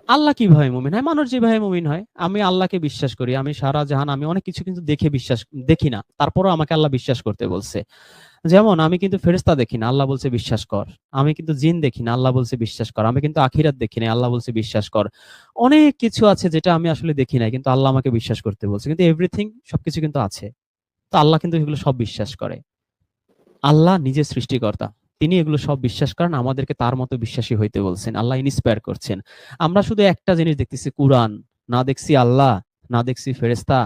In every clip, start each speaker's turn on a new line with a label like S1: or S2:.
S1: আল্লাহ কিভাবে মুমিন হয়? মানুষ যেভাবে মুমিন হয়। আমি আল্লাহকে বিশ্বাস করি। আমি সারা জাহান আমি অনেক কিছু কিন্তু দেখি না। তারপরেও আমাকে আল্লাহ বিশ্বাস করতে বলছে। যেমন আমি কিন্তু ফেরেশতা দেখি না। আল্লাহ বলছে বিশ্বাস কর। আমি কিন্তু জিন দেখি না। আল্লাহ বলছে বিশ্বাস কর। আমি কিন্তু আখিরাত দেখি নাই। আল্লাহ বলছে বিশ্বাস কর। অনেক কিছু আছে যেটা আমি আসলে দেখি নাই। কিন্তু আল্লাহ আমাকে বিশ্বাস করতে বলছে। কিন্তু এভরিথিং সবকিছু কিন্তু আছে। তো আল্লাহ কিন্তু এগুলো সব বিশ্বাস করে। আল্লাহ নিজে সৃষ্টিকর্তা। তিনি এগুলো সব বিশ্বাস করেন। আমাদেরকে তার মতো বিশ্বাসী হইতে বলছেন। আল্লাহ ইন্সপায়ার করছেন। আমরা শুধু একটা জিনিস দেখতেছি কুরআন। না দেখছি আল্লাহ, না দেখছি ফেরেশতা,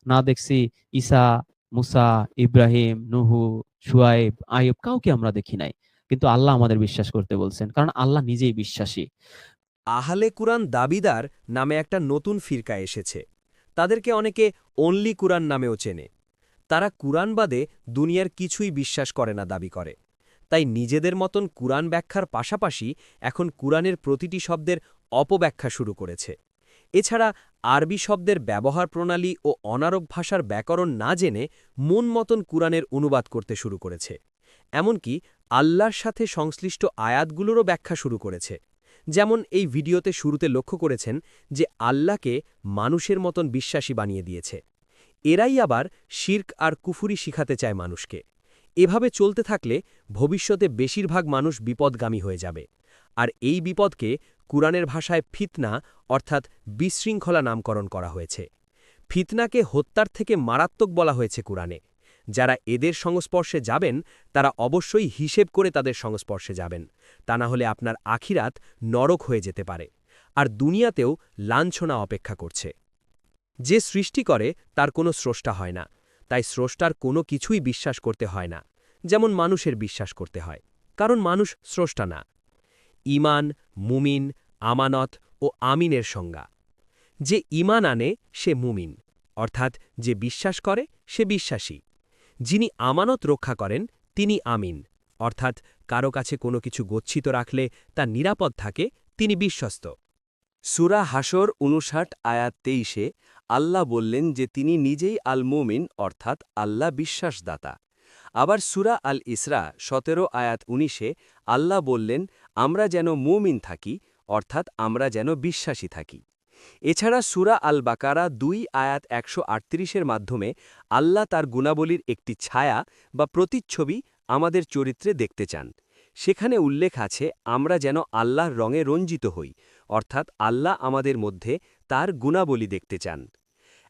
S1: না দেখছি ঈসা, মুসা, ইব্রাহিম, নূহ, শুআয়ব, আইয়ুব কাউকে আমরা দেখি নাই। কিন্তু আল্লাহ আমাদের বিশ্বাস করতে বলছেন। কারণ আল্লাহ নিজেই বিশ্বাসী।
S2: আহলে কুরআন দাবিদার নামে একটা নতুন ফিরকা এসেছে। তাদেরকে অনেকে অনলি কুরআন নামেও চেনে। তারা কুরআন বাদে দুনিয়ার কিছুই বিশ্বাস করে না দাবি করে। তাই নিজেদের মতন কুরআন ব্যাখ্যার পাশাপাশি এখন কুরআনের প্রতিটি শব্দের অপব্যাখ্যা শুরু করেছে। এছাড়া আরবি শব্দের ব্যবহার প্রণালী ও অনারব ভাষার ব্যাকরণ না জেনে মন মতন কুরআনের অনুবাদ করতে শুরু করেছে। এমনকি আল্লাহর সাথে সংশ্লিষ্ট আয়াতগুলোরও ব্যাখ্যা শুরু করেছে। যেমন এই ভিডিওতে শুরুতে লক্ষ্য করেছেন যে আল্লাহকে মানুষের মতন বিশ্বাসী বানিয়ে দিয়েছে। এরাই আবার শির্ক আর কুফুরি শিখাতে চায় মানুষকে। এভাবে চলতে থাকলে ভবিষ্যতে বেশিরভাগ মানুষ বিপদগামী হয়ে যাবে। আর এই বিপদকে কুরআনের ভাষায় ফিতনা অর্থাৎ বিশৃঙ্খলা নামকরণ করা হয়েছে। ফিতনাকে হত্যার থেকে মারাত্মক বলা হয়েছে কুরআনে। যারা এদের সংস্পর্শে যাবেন তারা অবশ্যই হিসেব করে তাদের সংস্পর্শে যাবেন। তা না হলে আপনার আখিরাত নরক হয়ে যেতে পারে। আর দুনিয়াতেও লাঞ্ছনা অপেক্ষা করছে। যে সৃষ্টি করে তার কোনো স্রষ্টা হয় না। তাই স্রষ্টার কোনো কিছুই বিশ্বাস করতে হয় না, যেমন মানুষের বিশ্বাস করতে হয়। কারণ মানুষ স্রষ্টা না। ঈমান, মুমিন, আমানত ও আমিনের সংজ্ঞা। যে ঈমান আনে সে মুমিন, অর্থাৎ যে বিশ্বাস করে সে বিশ্বাসী। যিনি আমানত রক্ষা করেন তিনি আমিন, অর্থাৎ কারো কাছে কোনো কিছু গচ্ছিত রাখলে তা নিরাপদ থাকে, তিনি বিশ্বস্ত। সূরা হাশর ৫৯ আয়াত ২৩-এ আল্লাহ বললেন যে তিনি নিজেই আল মুমিন অর্থাৎ আল্লাহ বিশ্বাসদাতা। আবার সূরা আল ইসরা ১৭ আয়াত ১৯-এ আল্লাহ বললেন আমরা যেন মুমিন থাকি অর্থাৎ আমরা যেন বিশ্বাসী থাকি। এছাড়া সূরা আল বাকারা ২ আয়াত ১৩৮-এর মাধ্যমে আল্লাহ তার গুণাবলীর একটি ছায়া বা প্রতিচ্ছবি আমাদের চরিত্রে দেখতে চান। সেখানে উল্লেখ আছে আমরা যেন আল্লাহর রঙে রঞ্জিত হই, অর্থাৎ আল্লাহ আমাদের মধ্যে তার গুণাবলী দেখতে চান।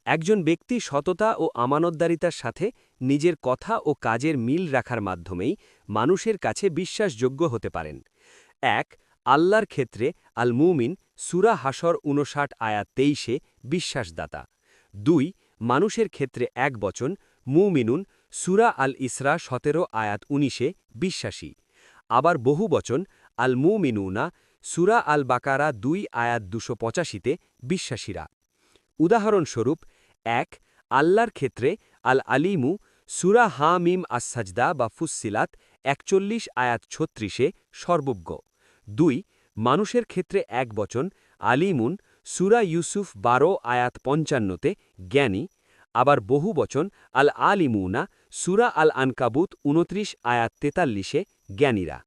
S2: একজন ব্যক্তি সততা ও আমানতদারিতার সাথে নিজের কথা ও কাজের মিল রাখার মাধ্যমেই মানুষের কাছে বিশ্বাসযোগ্য হতে পারেন। ১. আল্লাহর ক্ষেত্রে আল মুমিন সূরা হাশর ৫৯ আয়াত ২৩-এ বিশ্বাসদাতা। ২. মানুষের ক্ষেত্রে এক বচন মুমিনুন সূরা আল ইসরা ১৭ আয়াত ১৯-এ বিশ্বাসী। আবার বহু বচন আল মুমিনুনা সূরা আল বাকারা ২ আয়াত ২৮৫-তে বিশ্বাসীরা। উদাহরণস্বরূপ ১. আল্লাহর ক্ষেত্রে আল আলিমু সূরা হামিম আস-সাজদা বা ফুসসিলাত ৪১ আয়াত ৩৬-এ সর্বজ্ঞ। ২. মানুষের ক্ষেত্রে এক বচন আলিমুন সূরা ইউসুফ ১২ আয়াত ৫৫-তে জ্ঞানী। আবার বহু বচন আল আলিমুনা সূরা আল আনকাবুত ২৯ আয়াত ৪৩-এ জ্ঞানীরা।